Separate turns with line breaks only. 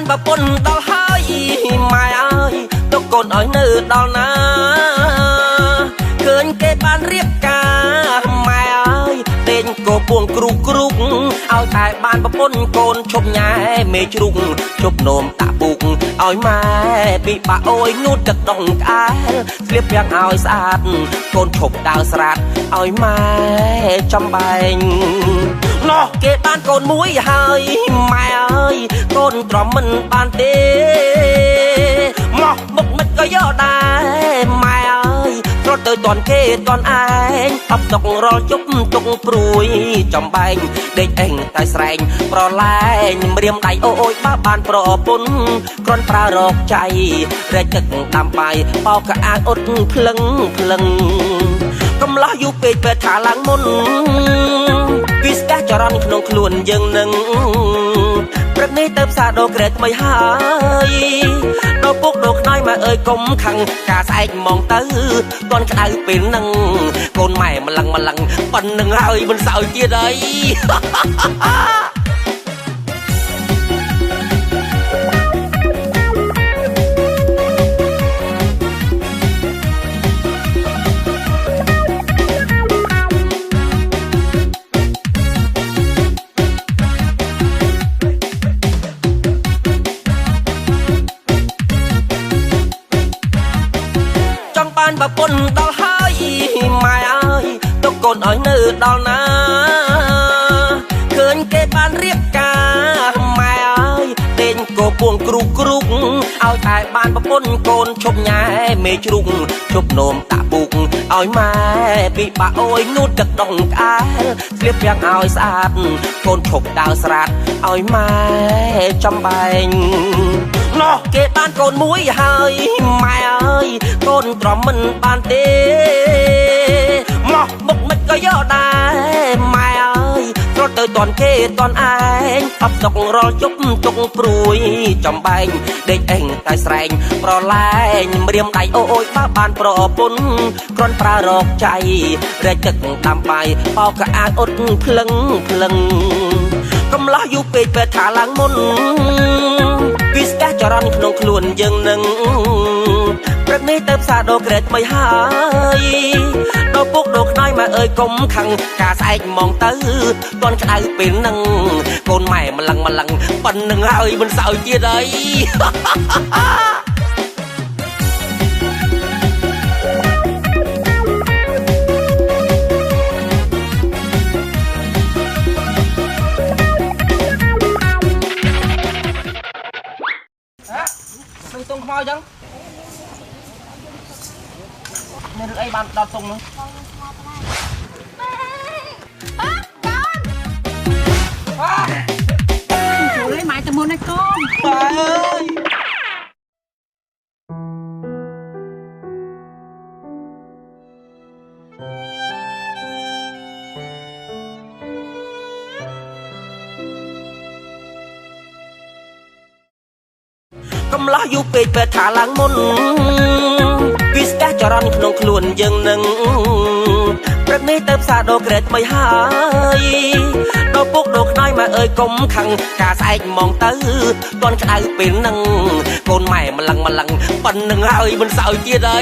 ប្រពន្ធដល់ហើយម៉ែអើយទុកកូនឲ្យនៅដល់ណាឃើញគេបានរៀបការម៉ែអើយដេញកោពួងគ្រូឲ្យតែបានប្រពន្ធកូនឈប់ញ៉ែមេជ្រុកជប់នោមតាពុកឲ្យម៉ែពិបាកអើយងូតទឹកដងក្អែលស្លៀបយ៉ាងឲ្យស្អាតកូនឈប់ដើរស្រាតឲ្យម៉ែចំបែងណោះគេបានកូនមួយហើយម៉ែអើយកូនទ្រាំមិនបានទេមកមុខមិនក៏យកដែរម៉ែអើយរត់ទៅតន់គេតន់ឯងអបតុករលជប់ទុកព្រួយចំបែងដេកអេងតែស្រែងប្រឡែងម្រាមដៃអូយបើបានប្រពន្ធគ្រាន់ប្រើរកចៃរែកទឹកដាំបាយបោកកអាវអ៊ុតភ្លឹងកំឡោះយូរពេកពេលថាឡើងមុនពីស្ទះចរន្តក្នុងខ្លួនយើងនឹងព្រឹកនេះទៅផ្សារដូរក្រែថ្មីហើយដល់ពុកដល់ខ្នើយម៉ែអើយកុំខឹងការស្អែកមកទៅតន់ក្តៅពេលហ្នឹងកូនម៉ែម្លឹងប៉ុណ្្នឹងហើយមិនសើចទៀតអីបានប្រពន្ធដល់ហើយម៉ែអើយទុកកូនឲ្យនៅដល់ណាឃើញគេបានរៀបការម៉ែអើយដេញកោពួងគ្រូឲ្យតែបានប្រពន្ធកូនឈប់ញ៉ែមេជ្រុកជប់នោមតាពុកឲ្យម៉ែពិបាកអើយងូតទឹកដងក្អែលស្លៀបយ៉ាងឲ្យស្អាតកូនឈប់ដើរស្រាតឲ្យម៉ែចំបែងណោះគេបានកូនមួយហើយម៉ែអើយកូនទ្រាំមិនបានទេមកមុខមិនក៏យកដែរម៉ែអើយរត់ទៅតន់គេតន់ឯងអបតុករលជប់ទុកព្រួយចំបែងដេកអេងតែស្រែងប្រឡែងម្រាមដៃអូយបើបានប្រពន្ធគ្រាន់ប្រើរកចៃរែកទឹកដាំបាយបោកកអាវអ៊ុតភ្លឹងកំឡោះយូរពេកពេលថាឡើងមុនពីស្ទះចរន្តក្នុងខ្លួនយើងនឹងព្រឹកនេះទៅផ្សារដូរក្រែថ្មីហើយដល់ពុកដល់ខ្នើយម៉ែអើយកុំខឹងការស្អែកមកទៅតន់ក្តៅពេលហ្នឹងកូនម៉ែម្លឹងប៉ុណ្្នឹងហើយមិនសើចទៀតអីមិនតុងខ្មៅចឹងមានរឿងអីបានដល់តុងនោះជួយម៉ែទៅមុនឯកូនបាទអើយកំឡោះយូរពេកពេលថាឡើងមុនពីស្ទះចរន្តក្នុងខ្លួនយើងនឹងព្រឹកនេះទៅផ្សារដូរក្រែថ្មីហើយដល់ពុកដល់ខ្នើយម៉ែអើយកុំខឹងការស្អែកមកទៅតន់ក្តៅពេលហ្នឹងកូនម៉ែម្លឹងប៉ុណ្្នឹងហើយមិនសើចទៀតអី